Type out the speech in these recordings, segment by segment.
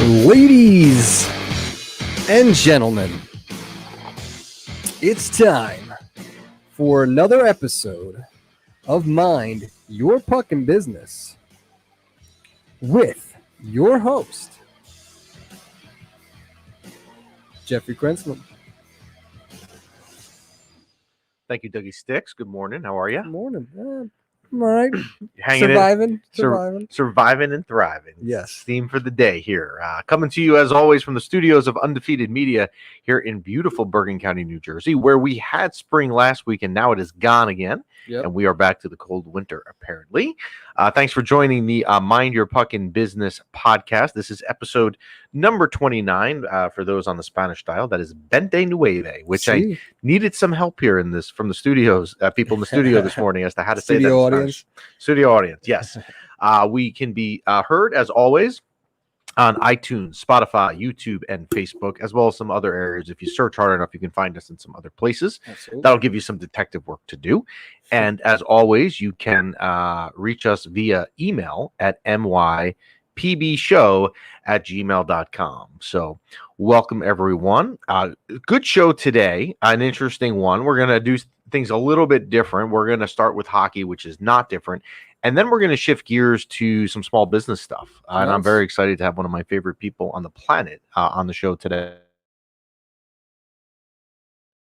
Ladies and gentlemen, it's time for another episode of Mind Your Puckin' Business with your host, Jeffrey Krensman. Thank you, Dougie Sticks. Good morning. How are you? Good morning. I'm all right. Surviving and thriving. Yes. Theme for the day here. Coming to you, as always, from the studios of Undefeated Media here in beautiful Bergen County, New Jersey, where we had spring last week and now it is gone again. Yep. And we are back to the cold winter, apparently. Thanks for joining the Mind Your Puckin' Business podcast. This is episode number 29 for those on the Spanish style. That is Vente Nueve, which I needed some help here in this from the studios, people in the studio this morning as to how to say that in Spanish. Studio audience, yes. We can be heard, as always, on iTunes, Spotify, YouTube, and Facebook, as well as some other areas. If you search hard enough, you can find us in some other places. Absolutely. That'll give you some detective work to do. And as always, you can reach us via email at mypbshow@gmail.com. So welcome, everyone. Good show today, an interesting one. We're going to do things a little bit different. We're going to start with hockey, which is not different. And then we're going to shift gears to some small business stuff. Nice. And I'm very excited to have one of my favorite people on the planet on the show today.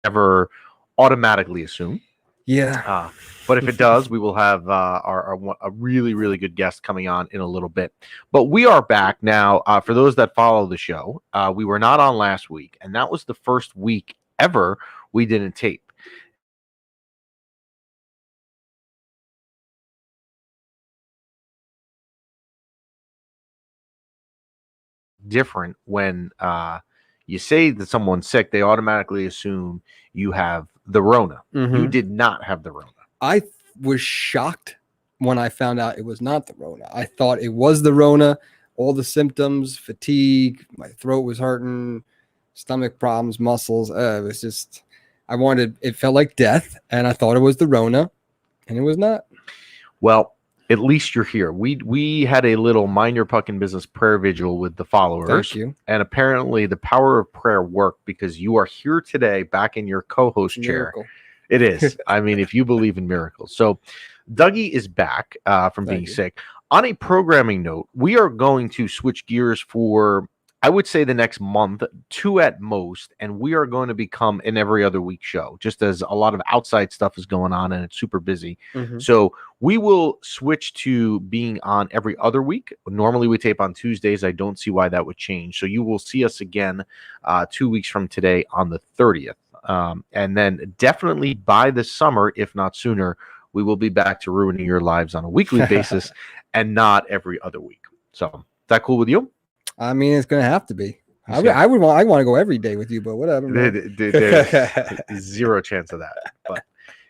Never automatically assume. Yeah. But if it does, we will have a really, really good guest coming on in a little bit. But we are back now. For those that follow the show, we were not on last week. And that was the first week ever we didn't tape. Different when you say that someone's sick, they automatically assume you have the Rona. Mm-hmm. You did not have the Rona. I was shocked when I found out it was not the Rona. I thought it was the Rona. All the symptoms, fatigue, my throat was hurting, stomach problems, muscles. It was just, it felt like death, and I thought it was the Rona, and it was not. Well, at least you're here. We had a little Mind Your Puckin' Business prayer vigil with the followers. Thank you. And apparently the power of prayer worked because you are here today back in your co-host chair. It is. I mean, if you believe in miracles. So Dougie is back from being sick. On a programming note, we are going to switch gears for, I would say, the next month, 2 at most, and we are going to become an every other week show, just as a lot of outside stuff is going on and it's super busy. Mm-hmm. So we will switch to being on every other week. Normally we tape on Tuesdays. I don't see why that would change. So you will see us again 2 weeks from today on the 30th. And then definitely by the summer, if not sooner, we will be back to ruining your lives on a weekly basis and not every other week. So is that cool with you? I mean, it's going to have to be. I want to go every day with you, but whatever. There's zero chance of that. But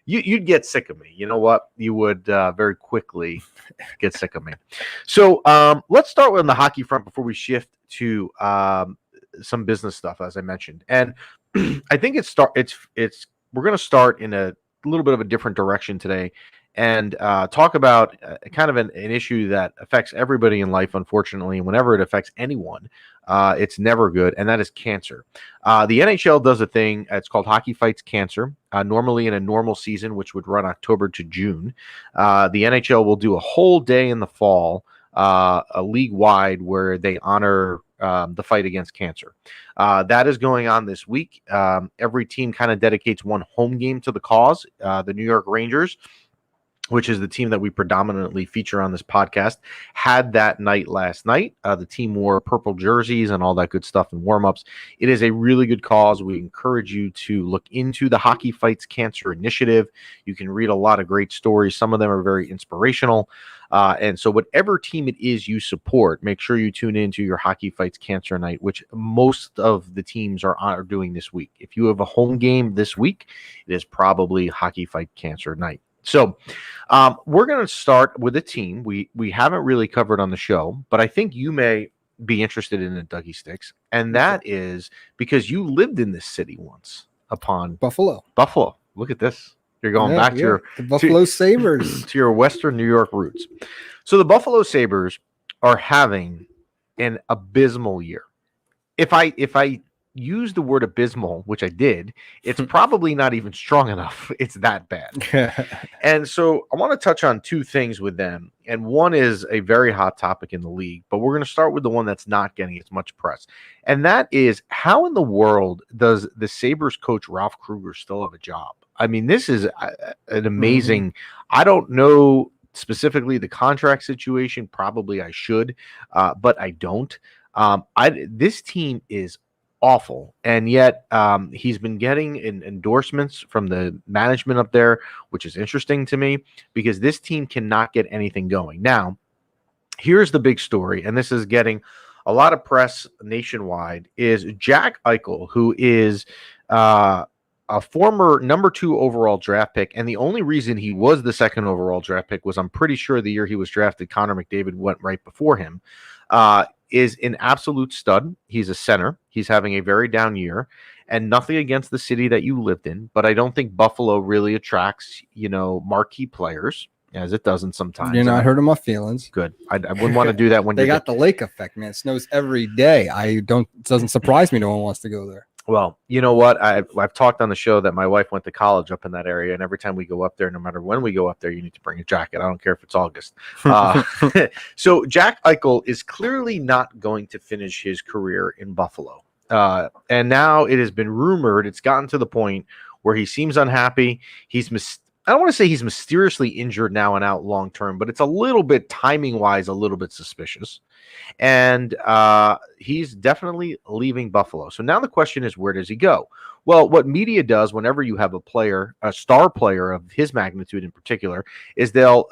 you'd get sick of me. You know what? You would very quickly get sick of me. So let's start on the hockey front before we shift to some business stuff, as I mentioned. And I think we're going to start in a little bit of a different direction today and talk about kind of an issue that affects everybody in life, unfortunately. And whenever it affects anyone, it's never good, and that is cancer. The NHL does a thing. It's called Hockey Fights Cancer. Normally in a normal season, which would run October to June, the NHL will do a whole day in the fall, a league-wide, where they honor the fight against cancer. That is going on this week. Every team kind of dedicates one home game to the cause. The New York Rangers, which is the team that we predominantly feature on this podcast, had that night last night. The team wore purple jerseys and all that good stuff in warmups. It is a really good cause. We encourage you to look into the Hockey Fights Cancer initiative. You can read a lot of great stories. Some of them are very inspirational. And so whatever team it is you support, make sure you tune into your Hockey Fights Cancer night, which most of the teams are doing this week. If you have a home game this week, it is probably Hockey Fight Cancer night. So we're going to start with a team we haven't really covered on the show, but I think you may be interested in it, Dougie Sticks. And that is because you lived in this city once upon Buffalo. Look at this. You're going back to the Buffalo Sabres, to your Western New York roots. So the Buffalo Sabres are having an abysmal year. If I use the word abysmal, which I did, it's probably not even strong enough. It's that bad. And so I want to touch on two things with them. And one is a very hot topic in the league, but we're going to start with the one that's not getting as much press. And that is, how in the world does the Sabres coach Ralph Kruger still have a job? I mean, this is an amazing, I don't know specifically the contract situation. Probably I should, but I don't. This team is awful, and yet he's been getting endorsements from the management up there, which is interesting to me because this team cannot get anything going. Now, here's the big story, and this is getting a lot of press nationwide, is Jack Eichel, who is a former number 2 overall draft pick, and the only reason he was the 2nd overall draft pick was, I'm pretty sure, the year he was drafted, Connor McDavid went right before him, is an absolute stud. He's a center. He's having a very down year, and nothing against the city that you lived in, but I don't think Buffalo really attracts, marquee players, as it doesn't sometimes. You're not hurting my feelings. Good. I wouldn't want to do that when they got the lake effect, man. It snows every day. It doesn't surprise me no one wants to go there. Well, you know what? I've talked on the show that my wife went to college up in that area, and every time we go up there, no matter when we go up there, you need to bring a jacket. I don't care if it's August. So Jack Eichel is clearly not going to finish his career in Buffalo. And now it has been rumored, it's gotten to the point where he seems unhappy. I don't want to say he's mysteriously injured now and out long term, but it's a little bit, timing-wise, a little bit suspicious. And he's definitely leaving Buffalo. So now the question is, where does he go? Well, what media does whenever you have a star player of his magnitude in particular, is they'll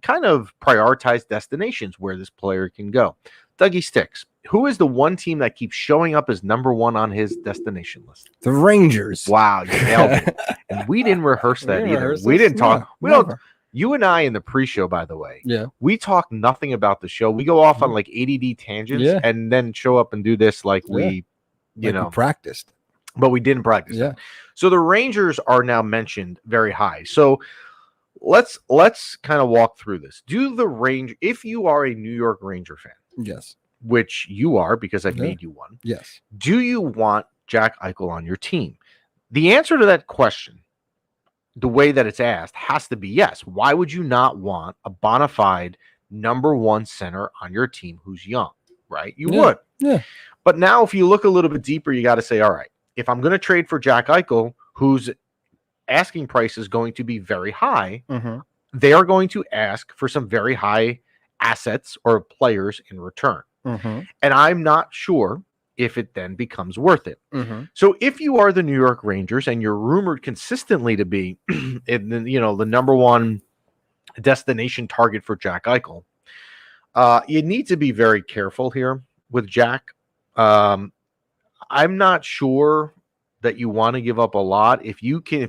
kind of prioritize destinations where this player can go. Dougie Sticks, who is the one team that keeps showing up as number 1 on his destination list? The Rangers. Wow, you nailed it. And we didn't rehearse that either. We didn't talk. We don't. You and I in the pre-show, by the way, we talk nothing about the show. We go off on like ADD tangents and then show up and do this like we practiced. But we didn't practice. Yeah. So the Rangers are now mentioned very high. So let's kind of walk through this. If you are a New York Ranger fan, yes, which you are because I've made you one, yes, do you want Jack Eichel on your team? The answer to that question, the way that it's asked, has to be yes. Why would you not want a bona fide number 1 center on your team who's young, right? You would. Yeah. But now if you look a little bit deeper, you got to say, all right, if I'm going to trade for Jack Eichel, whose asking price is going to be very high, they are going to ask for some very high assets or players in return. And I'm not sure if it then becomes worth it. So if you are the New York Rangers and you're rumored consistently to be the number 1 destination target for Jack Eichel, you need to be very careful here with Jack. I'm not sure that you want to give up a lot. If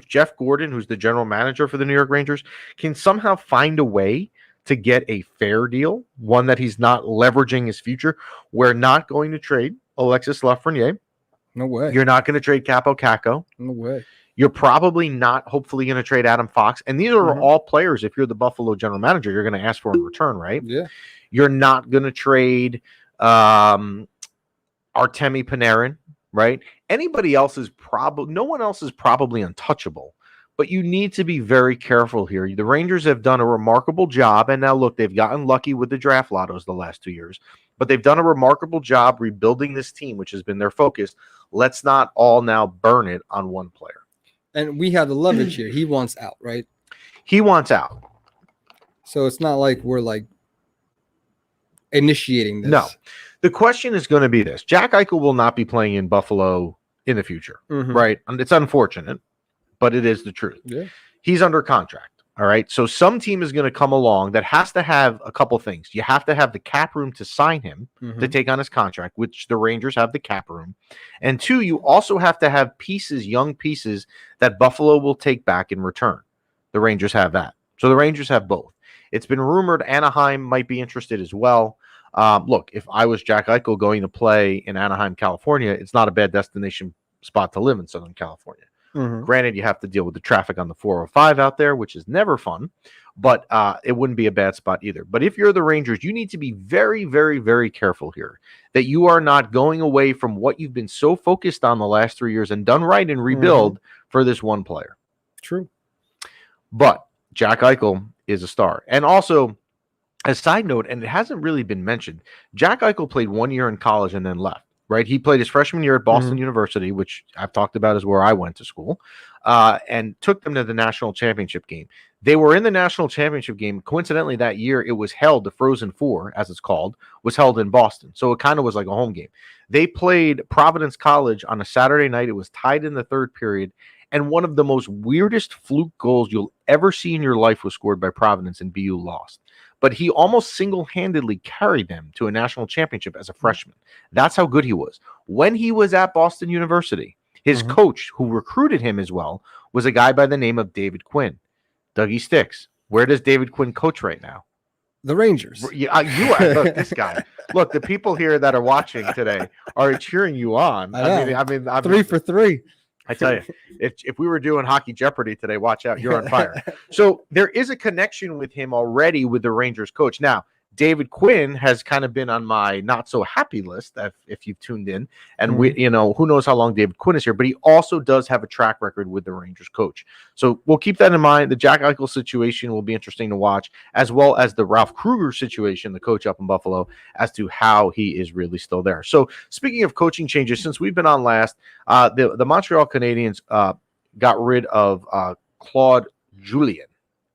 Jeff Gordon, who's the general manager for the New York Rangers, can somehow find a way to get a fair deal, one that he's not leveraging his future, we're not going to trade Alexis Lafreniere. No way. You're not going to trade Capo Caco. No way. You're probably not, hopefully, going to trade Adam Fox. And these are all players, if you're the Buffalo general manager, you're going to ask for in return, right? Yeah. You're not going to trade Artemi Panarin, right? Anybody else is no one else is probably untouchable. But you need to be very careful here. The Rangers have done a remarkable job. And now, look, they've gotten lucky with the draft lottos the last 2 years. But they've done a remarkable job rebuilding this team, which has been their focus. Let's not all now burn it on one player. And we have the leverage here. He wants out, right? He wants out. So it's not like we're like initiating this. No. The question is going to be this. Jack Eichel will not be playing in Buffalo in the future, right? And it's unfortunate, but it is the truth. Yeah. He's under contract. All right. So some team is going to come along that has to have a couple things. You have to have the cap room to sign him to take on his contract, which the Rangers have the cap room. And 2, you also have to have pieces, young pieces that Buffalo will take back in return. The Rangers have that. So the Rangers have both. It's been rumored Anaheim might be interested as well. Look, if I was Jack Eichel going to play in Anaheim, California, it's not a bad destination spot to live in Southern California. Granted, you have to deal with the traffic on the 405 out there, which is never fun. but it wouldn't be a bad spot either. But if you're the Rangers, you need to be very, very, very careful here that you are not going away from what you've been so focused on the last 3 years and done right and rebuild for this one player. True. But Jack Eichel is a star. And also, a side note, and it hasn't really been mentioned, Jack Eichel played 1 year in college and then left, right? He played his freshman year at Boston University, which I've talked about is where I went to school, and took them to the national championship game. They were in the national championship game. Coincidentally, that year it was held, the Frozen Four, as it's called, was held in Boston. So it kind of was like a home game. They played Providence College on a Saturday night. It was tied in the third period. And one of the most weirdest fluke goals you'll ever see in your life was scored by Providence, and BU lost. But he almost single-handedly carried them to a national championship as a freshman. That's how good he was. When he was at Boston University, his coach, who recruited him as well, was a guy by the name of David Quinn. Dougie Sticks. Where does David Quinn coach right now? The Rangers. You are. Look, this guy. Look, the people here that are watching today are cheering you on. I mean, 3 for 3. I tell you, if we were doing Hockey Jeopardy today, watch out, you're on fire. So there is a connection with him already with the Rangers coach. Now, David Quinn has kind of been on my not so happy list if you've tuned in. And we, who knows how long David Quinn is here, but he also does have a track record with the Rangers coach. So we'll keep that in mind. The Jack Eichel situation will be interesting to watch, as well as the Ralph Kruger situation, the coach up in Buffalo, as to how he is really still there. So speaking of coaching changes, since we've been on last, the Montreal Canadiens got rid of Claude Julien,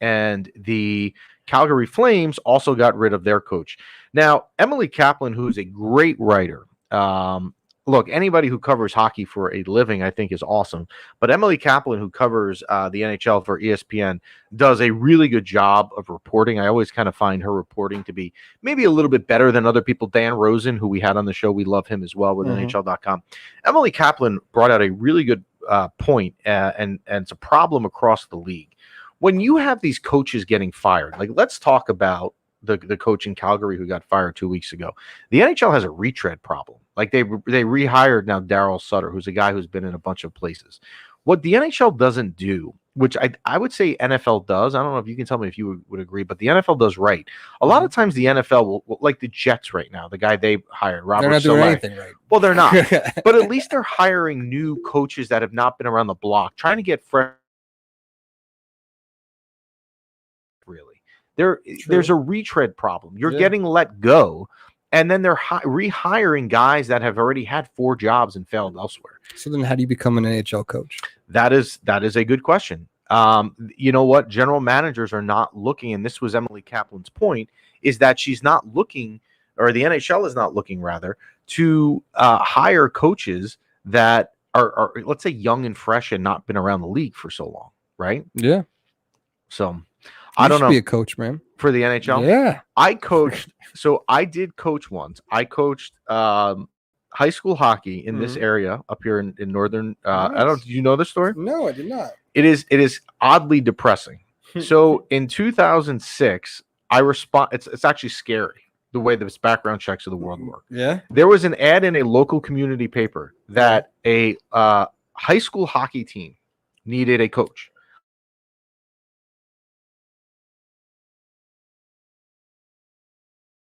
and the Calgary Flames also got rid of their coach. Now, Emily Kaplan, who is a great writer, look, anybody who covers hockey for a living, I think, is awesome. But Emily Kaplan, who covers the NHL for ESPN, does a really good job of reporting. I always kind of find her reporting to be maybe a little bit better than other people. Dan Rosen, who we had on the show, we love him as well with NHL.com. Emily Kaplan brought out a really good point, and it's a problem across the league. When you have these coaches getting fired, like let's talk about the coach in Calgary who got fired 2 weeks ago. The NHL has a retread problem. Like they rehired now Daryl Sutter, who's a guy who's been in a bunch of places. What the NHL doesn't do, which I would say NFL does, I don't know if you can tell me if you would agree, but the NFL does right. A lot of times the NFL will, like the Jets right now, the guy they hired, Robert They're not doing anything right. Well, they're not. But at least they're hiring new coaches that have not been around the block, trying to get fresh. Really, there's a retread problem. You're getting let go, and then they're rehiring guys that have already had 4 jobs and failed elsewhere. So then how do you become an NHL coach? That is a good question. You know what? General managers are not looking, and this was Emily Kaplan's point, is that she's not looking, or the NHL is not looking, rather, to hire coaches that are, let's say, young and fresh and not been around the league for so long, right? Yeah. So I don't know. Be a coach, man, for the NHL. Yeah, I coached. So I did coach once. I coached high school hockey in this area up here in northern. Nice. I don't. Did you know this story? No, I did not. It is oddly depressing. So in 2006, It's actually scary the way the background checks of the world work. Yeah. There was an ad in a local community paper that a high school hockey team needed a coach.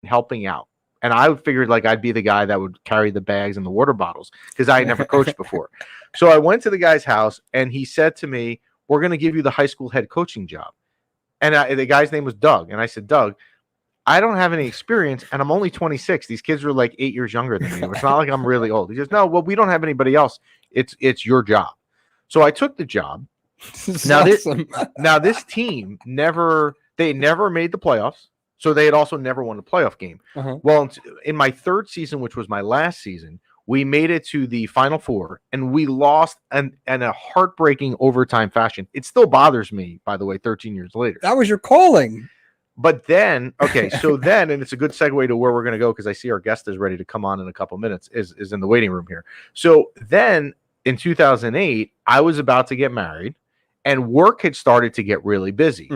Helping out, and I figured like I'd be the guy that would carry the bags and the water bottles because I had never coached before. So I went to the guy's house and he said to me, "We're going to give you the high school head coaching job." And the guy's name was Doug, and I said, "Doug, I don't have any experience, and I'm only 26. These kids are like 8 years younger than me. It's not like I'm really old." He says, "No, well, we don't have anybody else. It's your job." So I took the job. Now this team never made the playoffs. So they had also never won a playoff game. Well, in my third season, which was my last season, we made it to the Final Four, and we lost in a heartbreaking overtime fashion. It still bothers me, by the way, 13 years later. That was your calling. But then, okay, so then, and it's a good segue to where we're going to go because I see our guest is ready to come on in a couple minutes, is in the waiting room here. So then in 2008, I was about to get married, and work had started to get really busy.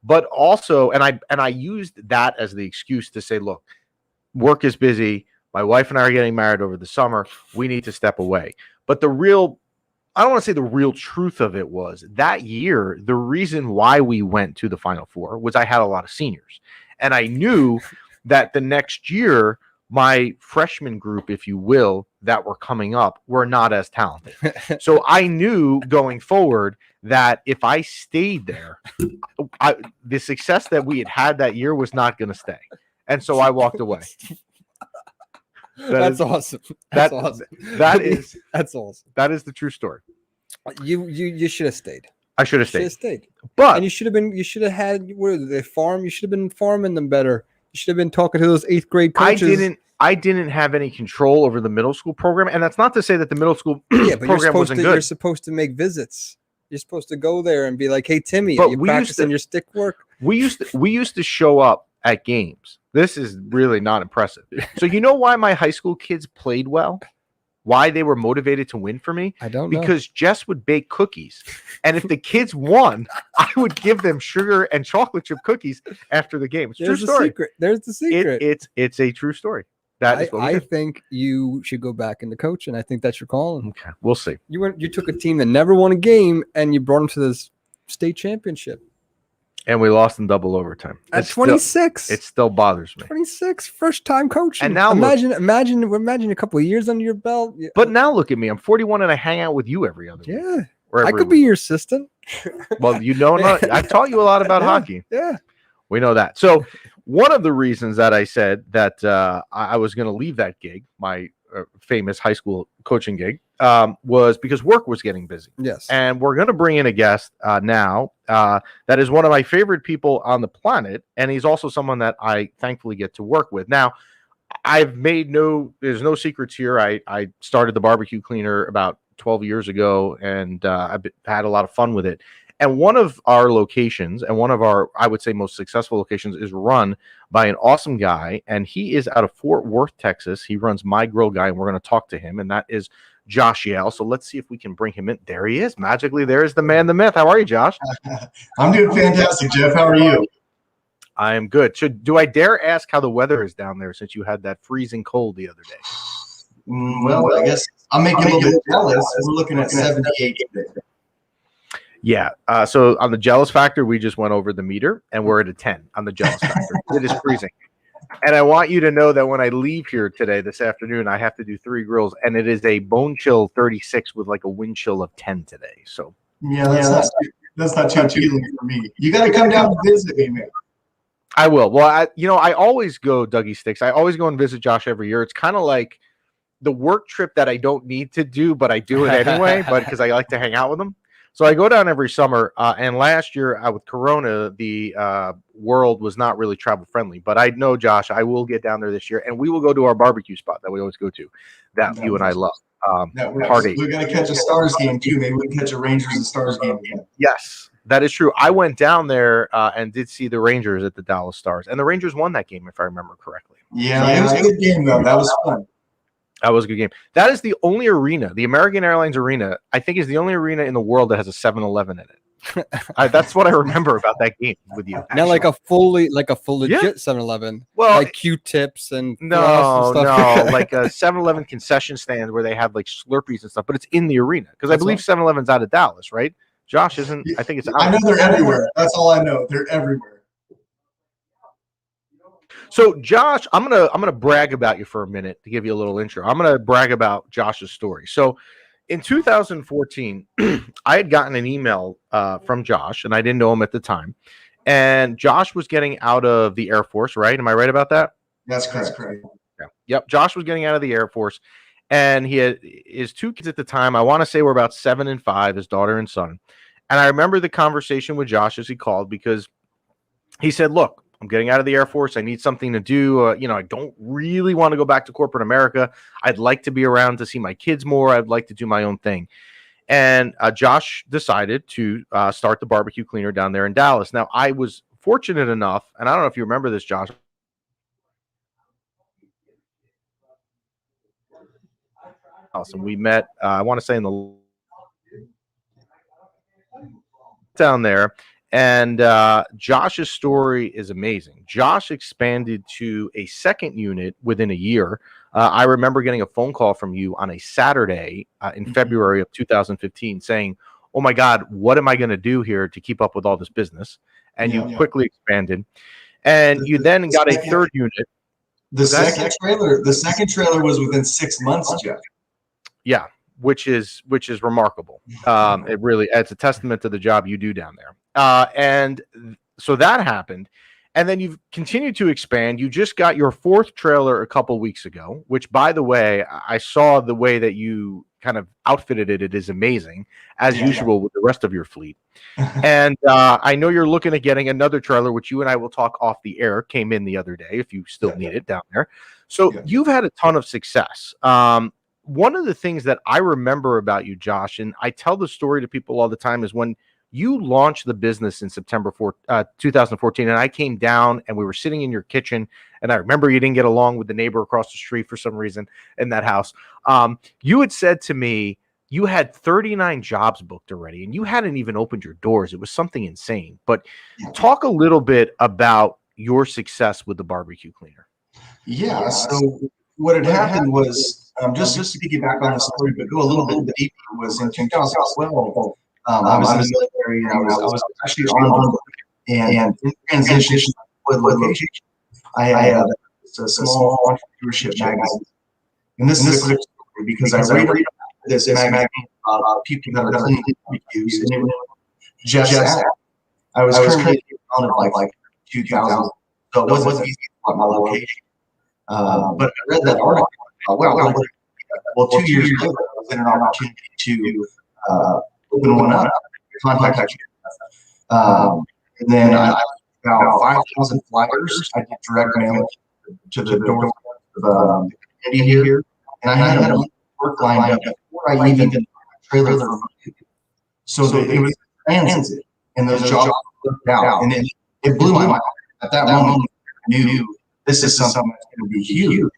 But also, and I used that as the excuse to say, look, work is busy. My wife and I are getting married over the summer. We need to step away. But the real I don't want to say the real truth of it was that year, the reason why we went to the Final Four was I had a lot of seniors. And I knew that the next year, my freshman group, if you will, that were coming up were not as talented. So I knew going forward that if I stayed there, the success that we had that year was not going to stay. And so I walked away. That's awesome. That's awesome. That's awesome. That is the true story. You should have stayed. I should have stayed. But and you should have had the farm. You should have been farming them better. You should have been talking to those 8th grade coaches. I didn't have any control over the middle school program, and that's not to say that the middle school program wasn't good. You're supposed to make visits. You're supposed to go there and be like, "Hey, Timmy, are you practicing your stick work?" We used to show up at games. This is really not impressive. So you know why my high school kids played well? Why they were motivated to win for me? I don't know. Because Jess would bake cookies. And if the kids won, I would give them sugar and chocolate chip cookies after the game. It's a true story. There's the secret. It's a true story. That is what I think you should go back into coaching. I think that's your calling. Okay, we'll see. You took a team that never won a game and you brought them to this state championship. And we lost in double overtime. At 26. It still bothers me. 26, first time coaching. And now imagine a couple of years under your belt. But now look at me. I'm 41 and I hang out with you every other week. Yeah. I could be your assistant. Well, you know, I've taught you a lot about hockey. Yeah. We know that. So one of the reasons that I said that I was going to leave that gig, my famous high school coaching gig, was because work was getting busy. Yes. And we're going to bring in a guest now that is one of my favorite people on the planet. And he's also someone that I thankfully get to work with. Now, there's no secrets here. I started the barbecue cleaner about 12 years ago, and I've had a lot of fun with it. And one of our locations, and one of our, I would say, most successful locations, is run by an awesome guy, and he is out of Fort Worth, Texas. He runs My Grill Guy, and we're going to talk to him, and that is Josh Yale. So let's see if we can bring him in. There he is. Magically, there is the man, the myth. How are you, Josh? I'm doing fantastic, Jeff. How are you? I am good. Do I dare ask how the weather is down there since you had that freezing cold the other day? Well, I guess I'm making a little bit jealous. We're looking at 78 today. Yeah. So on the jealous factor, we just went over the meter, and we're at a 10 on the jealous factor. It is freezing. And I want you to know that when I leave here today, this afternoon, I have to do 3 grills, and it is a bone chill 36 with like a wind chill of 10 today. So yeah, that's not too appealing for me. You got to come down and visit me, man. I will. Well, I always go Dougie Sticks. I always go and visit Josh every year. It's kind of like the work trip that I don't need to do, but I do it anyway, but because I like to hang out with them. So I go down every summer, and last year with Corona, the world was not really travel friendly. But I know, Josh, I will get down there this year, and we will go to our barbecue spot that we always go to, that you and I love. We're going to catch a Stars game too. Maybe we can catch a Rangers and Stars game again. Yes, that is true. I went down there and did see the Rangers at the Dallas Stars, and the Rangers won that game, if I remember correctly. Yeah, it was a good game, though. That was fun. That was a good game. That is the only arena, the American Airlines Arena, I think is the only arena in the world that has a 7-Eleven in it. That's what I remember about that game with you. Now, like a full legit 7-Eleven. Well, like Q-tips and no, stuff. like a 7-Eleven concession stand where they have like Slurpees and stuff, but it's in the arena because I believe 7-Eleven's out of Dallas, right? Josh isn't. I think it's. I know they're everywhere. That's all I know. They're everywhere. So, Josh, I'm gonna brag about you for a minute to give you a little intro. I'm gonna brag about Josh's story. So, in 2014, I had gotten an email from Josh, and I didn't know him at the time. And Josh was getting out of the Air Force, right? Am I right about that? That's correct. Yeah. Yep. Josh was getting out of the Air Force, and he had his 2 kids at the time. I want to say were about 7 and 5, his daughter and son. And I remember the conversation with Josh as he called because he said, "Look, I'm getting out of the Air Force. I need something to do. I don't really want to go back to corporate America. I'd like to be around to see my kids more. I'd like to do my own thing." And Josh decided to start the barbecue cleaner down there in Dallas. Now, I was fortunate enough, and I don't know if you remember this, Josh. And we met, I want to say, in the down there. And Josh's story is amazing. Josh expanded to a second unit within a year. I remember getting a phone call from you on a Saturday in February of 2015 saying, "Oh my God, what am I going to do here to keep up with all this business?" And you quickly expanded. And you then got a third unit. The second trailer was within 6 months, Jeff. Yeah, which is remarkable. It's a testament to the job you do down there. And so that happened. And then you've continued to expand. You just got your fourth trailer a couple weeks ago, which, by the way, I saw the way that you kind of outfitted it. It is amazing, as usual with the rest of your fleet. And I know you're looking at getting another trailer, which you and I will talk off the air, came in the other day, if you still need it down there. So you've had a ton of success. One of the things that I remember about you, Josh, and I tell the story to people all the time, is when you launched the business in September 2014, and I came down and we were sitting in your kitchen, and I remember you didn't get along with the neighbor across the street for some reason in that house. You had said to me you had 39 jobs booked already, and you hadn't even opened your doors. It was something insane. But talk a little bit about your success with the barbecue cleaner. Yeah, so what had happened was, just to piggyback on the story, but go a little bit deeper, was in 2012, I was in the military, and I was actually on and in transition to location. I had a small entrepreneurship magazine. And this is a quick story because I read this magazine about people that are cleaning barbecues, and it was just I was currently around like 2000, so it wasn't easy to find my location. But I read that article. Well, 2 years later, I was in an opportunity to open one up, contact you. And then I about 5,000 flyers. I did direct mail to the door of the community here, and I had a work lined up before I even did a trailer for you. So it was transit, and those jobs worked out, and it blew my mind. At that moment, I knew this is something that's going to be huge,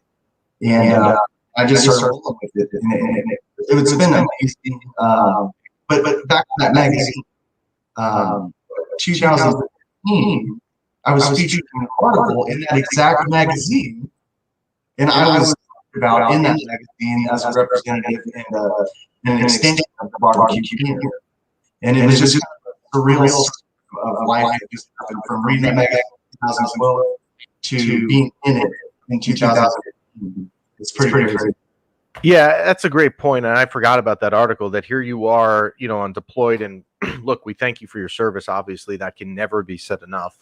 and I just started rolling with it, and it's been amazing. But back to that magazine, 2015, I was featured in an article in that exact magazine, and I was about in that magazine as a representative and an extension of the barbecue community. And it was just a surreal story of life that just happened from reading that magazine in 2012 to being in it in 2015. It's pretty crazy. Yeah, that's a great point. And I forgot about that article, that here you are, on deployed. And look, we thank you for your service. Obviously, that can never be said enough.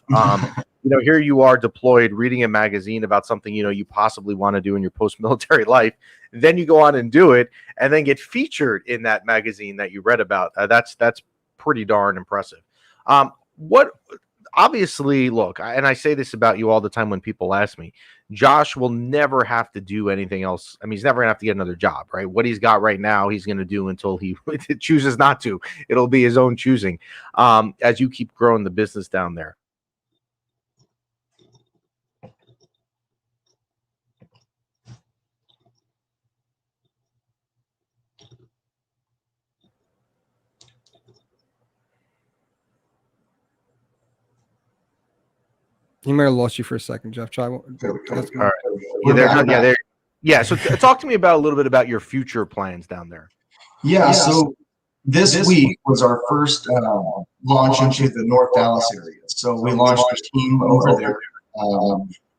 Here you are deployed, reading a magazine about something, you possibly want to do in your post-military life. Then you go on and do it, and then get featured in that magazine that you read about. That's pretty darn impressive. Obviously, look, and I say this about you all the time when people ask me, Josh will never have to do anything else. I mean, he's never going to have to get another job, right? What he's got right now, he's going to do until he chooses not to. It'll be his own choosing as you keep growing the business down there. He might have lost you for a second, Jeff. Try one. All right. Yeah. So talk to me about a little bit about your future plans down there. Yeah. So this week was our first launch into the North Dallas area. So we launched a team over there.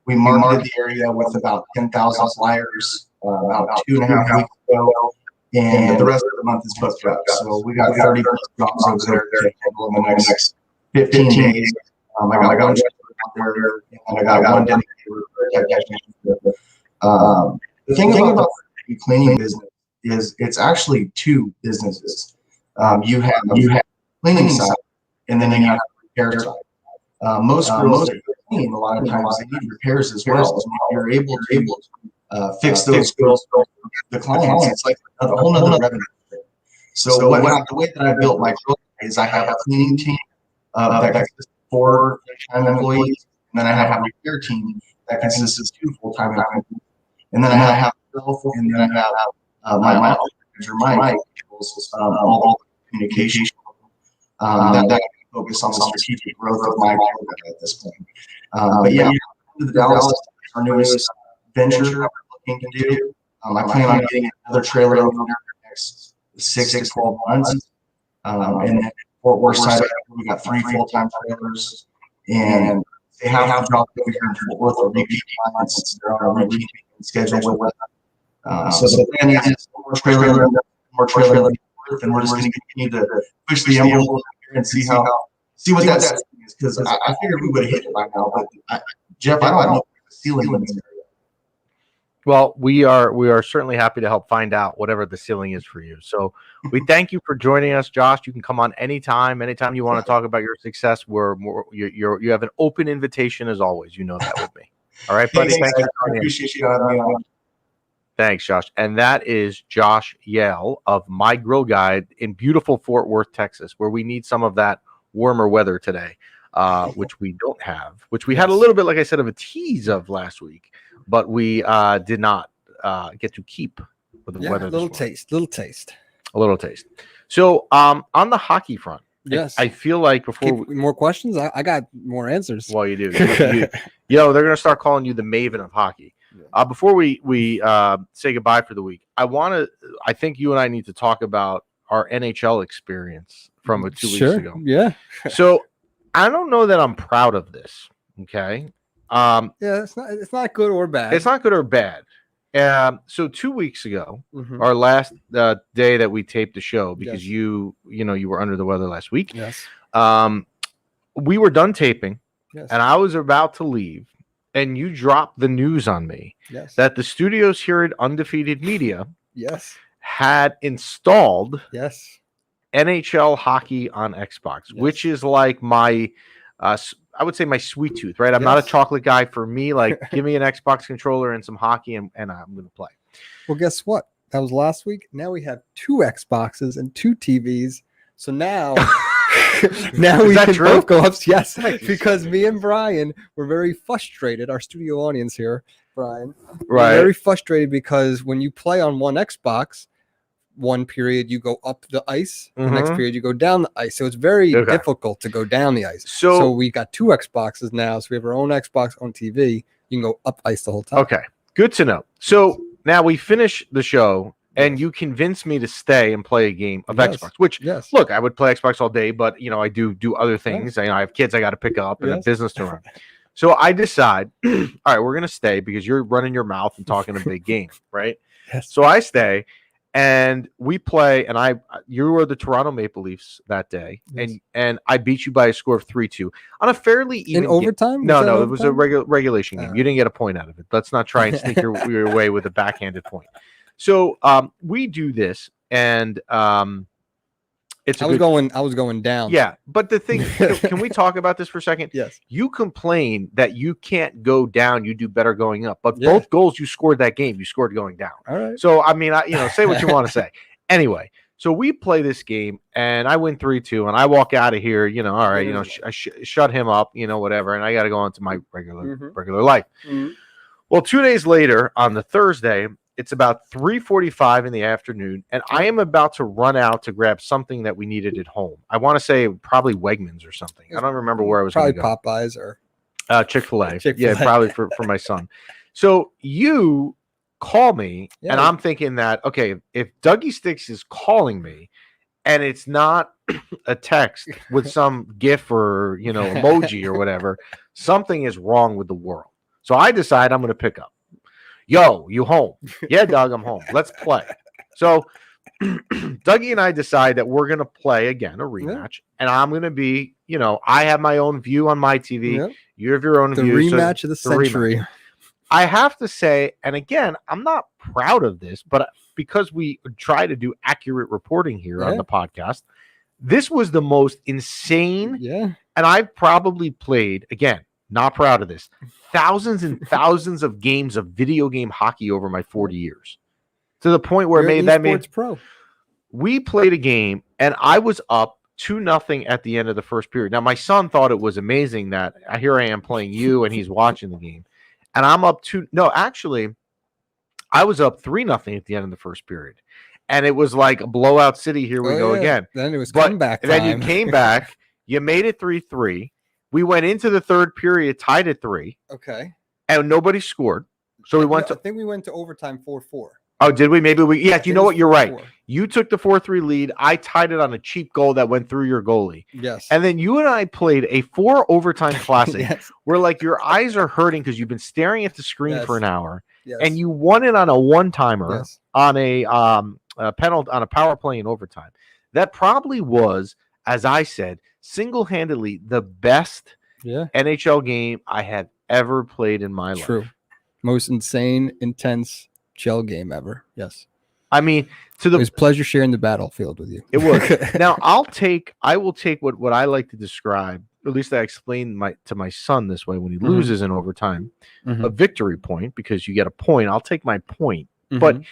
We marketed the area with about 10,000 flyers about 2.5 weeks ago, and the rest of the month is booked up. So we got 30 jobs over there to handle in the next 15 days. I got one out there, and I got one dedicated technician. The thing about the cleaning business is it's actually two businesses. You have cleaning side, and then you have repair side. Most girls that clean, a lot of times they need repairs as well. So if you're able to fix those girls, the clients, it's like a whole nother revenue stream. So the way that I built my growth is I have a cleaning team that consists of 4 full-time employees, and then I have a repair team that consists of 2 full-time employees, and then I have myself, and then I have my office manager, Mike, all the communication that focus on the strategic growth of my program at this point. But yeah, the Dallas, our newest venture that we're looking to do. I plan on getting another trailer over the next 6 to 12 months. And then Fort Worth side, we got 3 full-time trailers, and they have jobs over here in Fort Worth or repeat clients. They're on a repeat schedule with them. So the plan is more trailer, and we're just going to continue to push the envelope and see what that is. Because I figured we would have hit it by now, but Jeff, I don't know the ceiling limit. Well, we are certainly happy to help find out whatever the ceiling is for you. So we thank you for joining us, Josh. You can come on anytime you want to talk about your success. You have an open invitation as always. You know that with me. All right, buddy. Thank you. I appreciate you having me on. Thanks, Josh. And that is Josh Yale of My Grill Guide in beautiful Fort Worth, Texas, where we need some of that warmer weather today, which we don't have, which we had a little bit, like I said, of a tease of last week. But we did not get to keep with the weather. A little taste. A little taste. So on the hockey front, yes, I feel like before more questions, I got more answers. Well, you do. They're going to start calling you the Maven of hockey. Yeah. Before we say goodbye for the week, I think you and I need to talk about our NHL experience from 2 weeks ago. Yeah. So I don't know that I'm proud of this. Okay. It's not good or bad. It's not good or bad. So 2 weeks ago, our last day that we taped the show, because you were under the weather last week. Yes. We were done taping, and I was about to leave, and you dropped the news on me that the studios here at Undefeated Media had installed NHL hockey on Xbox, which is like my I would say my sweet tooth, right? I'm not a chocolate guy. For me, like, give me an Xbox controller and some hockey, and I'm going to play. Well, guess what? That was last week. Now we have 2 Xboxes and 2 TVs. So now, we can both go up. Yes, because me and Brian were very frustrated. Our studio audience here, Brian, very frustrated because when you play on one Xbox, one period you go up the ice, the next period you go down the ice. So it's very difficult to go down the ice. So we got 2 Xboxes now. So we have our own Xbox on TV. You can go up ice the whole time. Okay, good to know. So now we finish the show, and you convinced me to stay and play a game of Xbox. Which, look, I would play Xbox all day, but I do other things. I have kids I got to pick up and a business to run. So I decide, all right, we're gonna stay because you're running your mouth and talking a big game, right? So I stay. And we play, and you were the Toronto Maple Leafs that day, and I beat you by a score of 3-2 on a fairly even in overtime. No, it was a regulation game. You didn't get a point out of it. Let's not try and sneak your way with a backhanded point. So we do this, and I was going down. Yeah, but the thing, can we talk about this for a second? Yes. You complain that you can't go down. You do better going up. But both goals you scored that game, you scored going down. All right. So, I mean, say what you want to say. Anyway, so we play this game, and I win 3-2, and I walk out of here, all right, I shut him up, whatever, and I got to go on to my regular life. Well, 2 days later, on the Thursday, it's about 3:45 in the afternoon, and I am about to run out to grab something that we needed at home. I want to say probably Wegmans or something. I don't remember where I was going to go. Probably Popeyes or Chick-fil-A. Yeah, probably for my son. So you call me, and I'm thinking that, okay, if Dougie Sticks is calling me, and it's not a text with some GIF or emoji or whatever, something is wrong with the world. So I decide I'm going to pick up. Yo, you home? Yeah, Doug, I'm home. Let's play. So Dougie and I decide that we're going to play again, a rematch. And I'm going to be, I have my own view on my TV. You have your own view. The rematch of the century. I have to say, and again, I'm not proud of this, but because we try to do accurate reporting here on the podcast, this was the most insane. Yeah. And I've probably played, again, not proud of this, thousands and thousands of games of video game hockey over my 40 years, to the point where we played a game and I was up 2-0 at the end of the first period. Now my son thought it was amazing that here I am playing you and he's watching the game, and I'm up actually I was up 3-0 at the end of the first period, and it was like a blowout city. Here we go again. Then it was comeback time. Then you came back. You made it 3-3. We went into the third period tied at 3. Okay. And nobody scored. So we went I to. think we went to overtime 4-4. Oh, did we? Maybe we. Yeah, you know what? You're right. 4-4. You took the 4-3 lead. I tied it on a cheap goal that went through your goalie. Yes. And then you and I played a 4 overtime classic Yes. where like your eyes are hurting because you've been staring at the screen for an hour. Yes. And you won it on a one-timer Yes. on a penalty on a power play in overtime. That probably was, as I said, single-handedly the best NHL game I have ever played in my life. True. Most insane, intense shell game ever. Yes. I mean, it was pleasure sharing the battlefield with you. It was. Now I will take what I like to describe, at least I explain to my son this way when he loses in overtime, a victory point, because you get a point. I'll take my point. But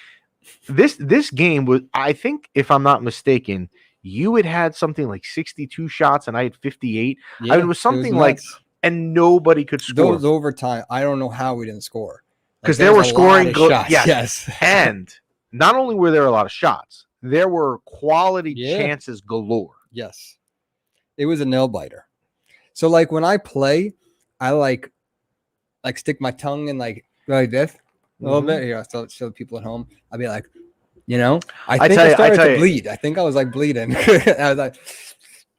this game was, I think, if I'm not mistaken, you had something like 62 shots and I had 58. Yeah, I mean, it was something like, and nobody could score. Those overtime, I don't know how we didn't score. Because they were scoring shots. Yes. And not only were there a lot of shots, there were quality chances galore. Yes. It was a nail biter. So like when I play, I like stick my tongue in like this a little bit here. So show the people at home. I'll be like, I think I started to bleed. I think I was like bleeding. I was like,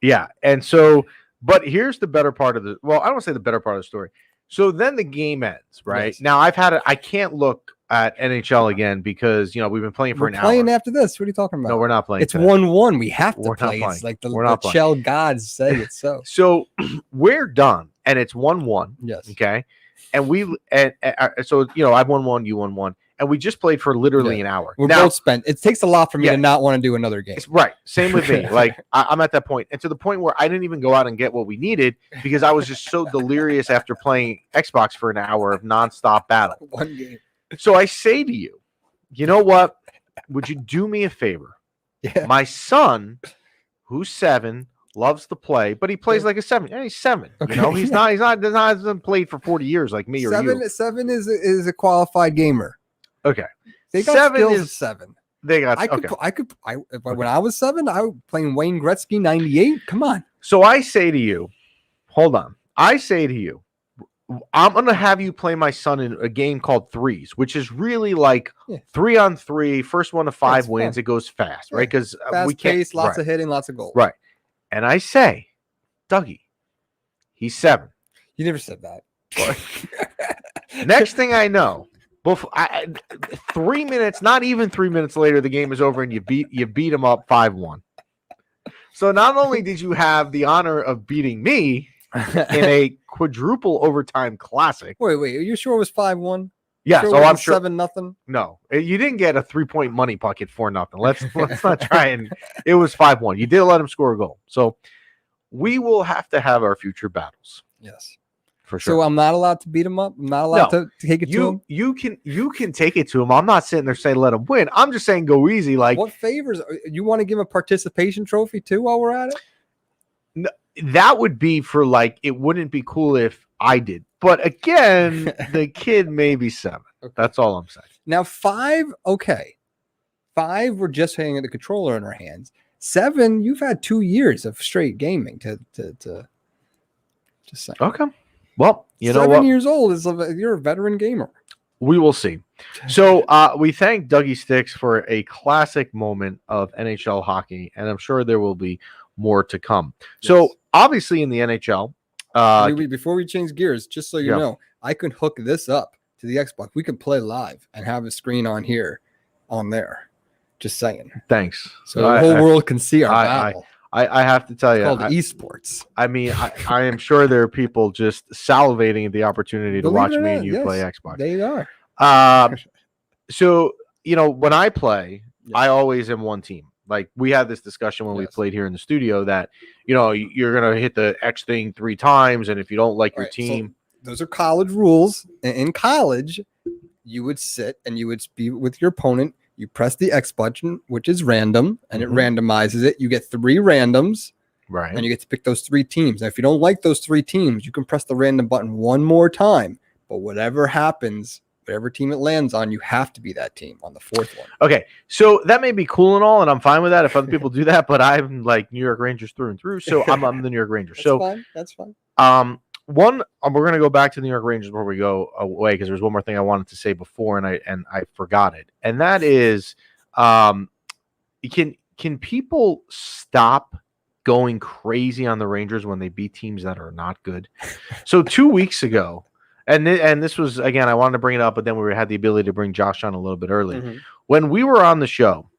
yeah. And so, but here's the better part of I don't want to say the better part of the story. So then the game ends, right? Yes. Now I can't look at NHL again because, we've been playing for an hour. We're playing after this. What are you talking about? No, we're not playing. It's 1-1. We have to play. Not it's like we're not the shell gods say it's so. So we're done and it's 1-1. Yes. Okay. And so, I've 1-1, you 1-1. And we just played for literally an hour. We're both spent. It takes a lot for me to not want to do another game. Right. Same with me. Like I'm at that point. And to the point where I didn't even go out and get what we needed because I was just so delirious after playing Xbox for an hour of nonstop battle. One game. So I say to you, you know what? Would you do me a favor? Yeah. My son, who's 7, loves to play, but he plays like a 7. Yeah, he's 7. Okay. He hasn't played for 40 years like me or you. 7 is a qualified gamer. Okay. They got 7 skills is of 7. They got. When I was 7, I was playing Wayne Gretzky 98. Come on. So I say to you, hold on. I say to you, I'm gonna have you play my son in a game called Threes, which is really like 3-on-3. First one to 5 wins. Fun. It goes fast, right? Because we can't. Pace, lots of hitting, lots of goals. Right. And I say, Dougie, he's 7. You never said that. Next thing I know. 3 minutes, not even 3 minutes later, the game is over and you beat him up 5-1. So not only did you have the honor of beating me in a quadruple overtime classic. Wait, are you sure it was 5-1? Yes. Sure I'm sure 7-0. No, you didn't get a 3-point money puck at 4-0. Let's not try and. It was 5-1. You did let him score a goal. So we will have to have our future battles. Yes. For sure. So I'm not allowed to beat him up. I'm not allowed to take it to him. You can take it to him. I'm not sitting there saying let him win. I'm just saying go easy. Like what favors you want to give him a participation trophy too while we're at it? No, that would be for like it wouldn't be cool if I did. But again, the kid may be 7. Okay. That's all I'm saying. Now 5, okay. 5, we're just hanging the controller in our hands. 7, you've had 2 years of straight gaming to just saying. Okay. Well, you know 7 years old you're a veteran gamer. We will see. So we thank Dougie Sticks for a classic moment of NHL hockey, and I'm sure there will be more to come. Yes. So obviously in the NHL, before we change gears, just so you know, I can hook this up to the Xbox. We can play live and have a screen on here, on there. Just saying. Thanks. So the whole world can see our battle. I have to tell you, it's called esports. I mean, I am sure there are people just salivating at the opportunity to watch me and you play Xbox. They are. So, when I play, I always am one team. Like we had this discussion when we played here in the studio that, you're going to hit the X thing 3 times. And if you don't like your team. So those are college rules. In college, you would sit and you would be with your opponent. You press the X button, which is random, and it randomizes it. You get 3 randoms, right? And you get to pick those 3 teams. Now, if you don't like those 3 teams, you can press the random button one more time. But whatever happens whatever team it lands on, you have to be that team on the fourth one. Okay, so that may be cool and all, and I'm fine with that if other people do that, but I'm like New York Rangers through and through, so I'm the New York Rangers. That's fine. We're gonna go back to the New York Rangers before we go away because there's one more thing I wanted to say before, and I forgot it, and that is, can people stop going crazy on the Rangers when they beat teams that are not good? So 2 weeks ago, and this was, again, I wanted to bring it up, but then we had the ability to bring Josh on a little bit early. Mm-hmm. When we were on the show,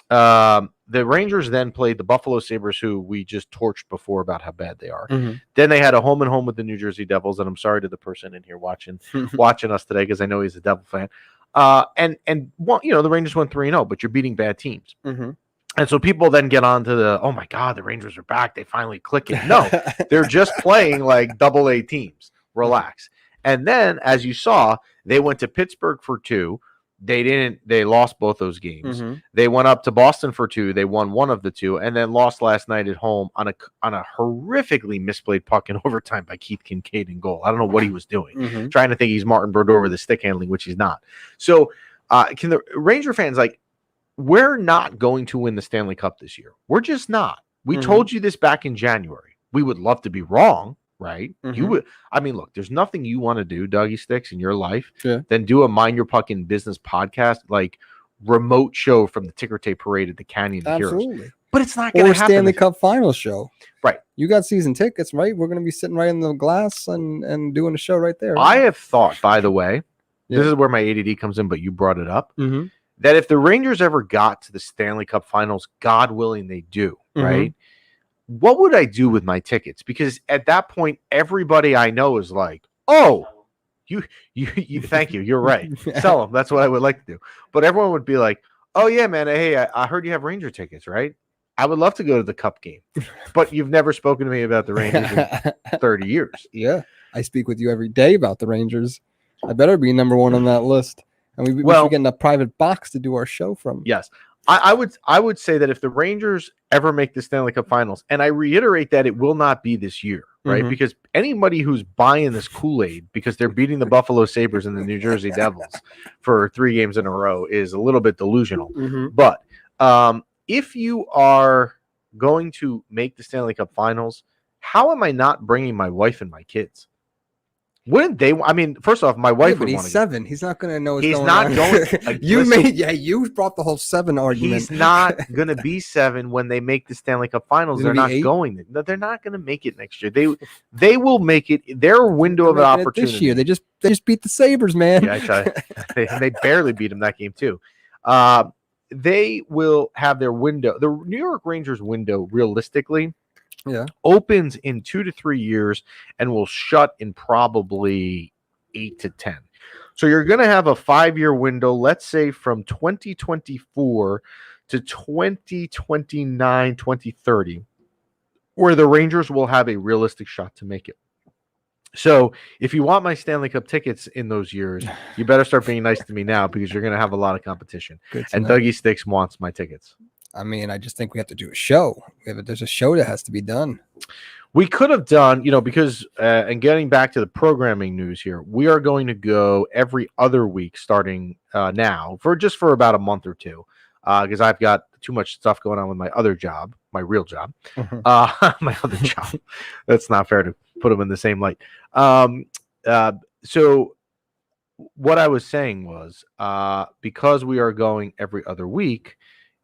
the Rangers then played the Buffalo Sabres, who we just torched before about how bad they are. Mm-hmm. Then they had a home and home with the New Jersey Devils, and I'm sorry to the person in here watching us today because I know he's a Devil fan. And well, the Rangers went 3-0, but you're beating bad teams. Mm-hmm. And so people then get on to oh my God, the Rangers are back. They finally click it. No, they're just playing like AA teams. Relax. And then, as you saw, they went to Pittsburgh for 2. They lost both those games. Mm-hmm. They went up to Boston for 2. They won one of the 2, and then lost last night at home on a horrifically misplayed puck in overtime by Keith Kincaid in goal. I don't know what he was doing. Mm-hmm. Trying to think he's Martin Brodeur with his stick handling, which he's not. So can the Ranger fans, like, we're not going to win the Stanley Cup this year. We're just not. We told you this back in January. We would love to be wrong, right? Mm-hmm. You would. I mean, look, there's nothing you want to do, Dougie Sticks, in your life than do a Mind Your Puckin' Business podcast, like remote show from the ticker tape parade at the Canyon of Absolutely. Heroes. But it's not going to happen. Or Stanley Cup Finals show. Right. You got season tickets, right? We're going to be sitting right in the glass and doing a show right there. Right? I have thought, by the way, this is where my ADD comes in, but you brought it up. Mm-hmm. That if the Rangers ever got to the Stanley Cup Finals, God willing they do, right? What would I do with my tickets? Because at that point, everybody I know is like, oh, you thank you. You're right. Sell them. That's what I would like to do. But everyone would be like, oh, yeah, man. Hey, I heard you have Ranger tickets, right? I would love to go to the Cup game. But you've never spoken to me about the Rangers in 30 years. Yeah. I speak with you every day about the Rangers. I better be number one on that list. And we should get in a private box to do our show from. Yes. I would say that if the Rangers ever make the Stanley Cup Finals, and I reiterate that it will not be this year, right? Mm-hmm. Because anybody who's buying this Kool-Aid because they're beating the Buffalo Sabres and the New Jersey Devils for 3 games in a row is a little bit delusional. Mm-hmm. But if you are going to make the Stanley Cup Finals, how am I not bringing my wife and my kids? Wouldn't they? I mean, first off, my wife would he's want to 7. Go. He's not going to know what's he's going not on. going. You brought the whole 7 argument. He's not going to be 7 when they make the Stanley Cup Finals. They're not 8? going. No, they're not going to make it next year. They will make it. Their window of opportunity this year. They just beat the Sabres, man. Yeah, they barely beat them that game too. They will have their window. The New York Rangers window, realistically, opens in 2 to 3 years and will shut in probably 8 to 10. So you're going to have a 5-year window, let's say from 2024 to 2029, 2030, where the Rangers will have a realistic shot to make it. So if you want my Stanley Cup tickets in those years, you better start being nice to me now because you're going to have a lot of competition. And Dougie Sticks wants my tickets. I mean, I just think we have to do a show. There's a show that has to be done. We could have done, because, and getting back to the programming news here, we are going to go every other week starting now for about a month or two, because I've got too much stuff going on with my other job, my real job, my other job. That's not fair to put them in the same light. So what I was saying was, because we are going every other week,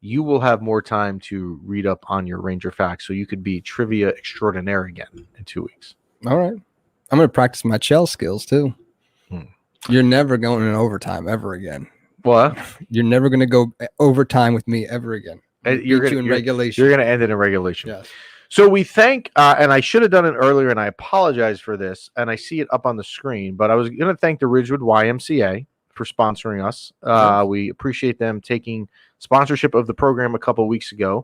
you will have more time to read up on your Ranger facts, so you could be trivia extraordinaire again in 2 weeks. All right. I'm going to practice my shell skills, too. You're never going in overtime ever again. What? You're never going to go overtime with me ever again. You're going to end it in regulation. Yes. So we thank, and I should have done it earlier, and I apologize for this, and I see it up on the screen, but I was going to thank the Ridgewood YMCA for sponsoring us. We appreciate them taking sponsorship of the program a couple weeks ago.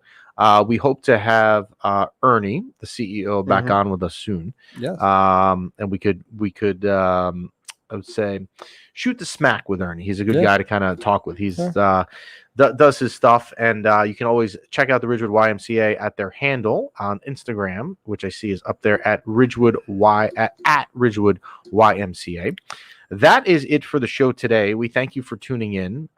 We hope to have Ernie, the CEO, back on with us soon. Yes. And we could I would say shoot the smack with Ernie. He's a good guy to kind of talk with. He's does his stuff, and you can always check out the Ridgewood YMCA at their handle on Instagram, which I see is up there at Ridgewood YMCA. that is it for the show today. We thank you for tuning in.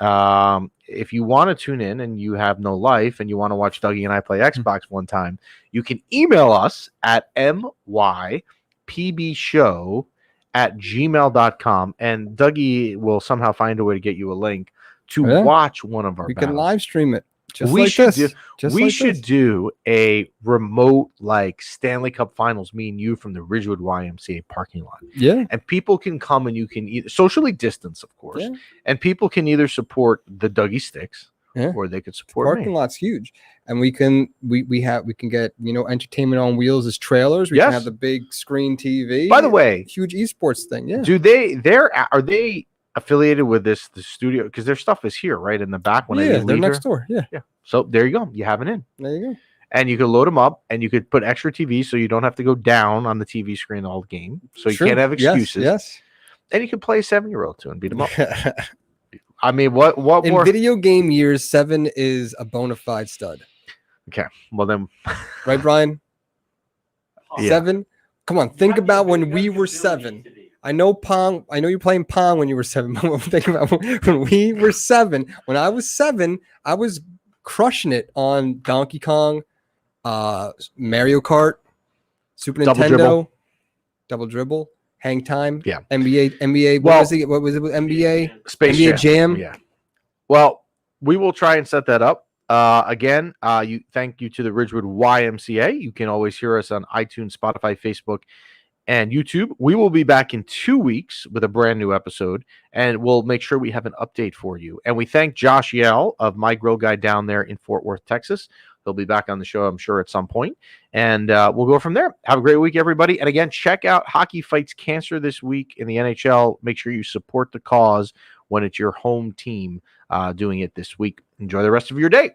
If you want to tune in and you have no life and you want to watch Dougie and I play Xbox one time, you can email us at mypbshow@gmail.com, and Dougie will somehow find a way to get you a link to watch one of our We battles. can live stream it. Just we like should this. do. Just we like should this. do a remote like Stanley Cup Finals, me and you from the Ridgewood YMCA parking lot. Yeah. And people can come and you can either socially distance, of course, and people can either support the Dougie Sticks or they could support parking me. lot's huge, and we can get entertainment on wheels as trailers. We can have the big screen TV. By the way, huge esports thing. Yeah. Are they affiliated with the studio, because their stuff is here right in the back when they're next door. Yeah. So there you go. You have it in. There you go. And you can load them up, and you could put extra TVs so you don't have to go down on the TV screen all game. So you can't have excuses. Yes. And you can play a 7-year-old too and beat them up. I mean, what in more? video game years, 7 is a bona fide stud. Okay. Well then, right, Brian? 7. Come on, think about when we were 7. I know Pong. I know you're playing Pong when you were 7. But think about when we were 7. When I was 7, I was crushing it on Donkey Kong, Mario Kart, Super Nintendo, Double Dribble, Hang Time, NBA. What was it? NBA? NBA Jam. Yeah. Well, we will try and set that up. Again, thank you to the Ridgewood YMCA. You can always hear us on iTunes, Spotify, Facebook, and YouTube. We will be back in 2 weeks with a brand new episode, and we'll make sure we have an update for you. And we thank Josh Yale of My Grill Guy down there in Fort Worth, Texas. He'll be back on the show, I'm sure, at some point. And we'll go from there. Have a great week, everybody. And again, check out Hockey Fights Cancer this week in the NHL. Make sure you support the cause when it's your home team doing it this week. Enjoy the rest of your day.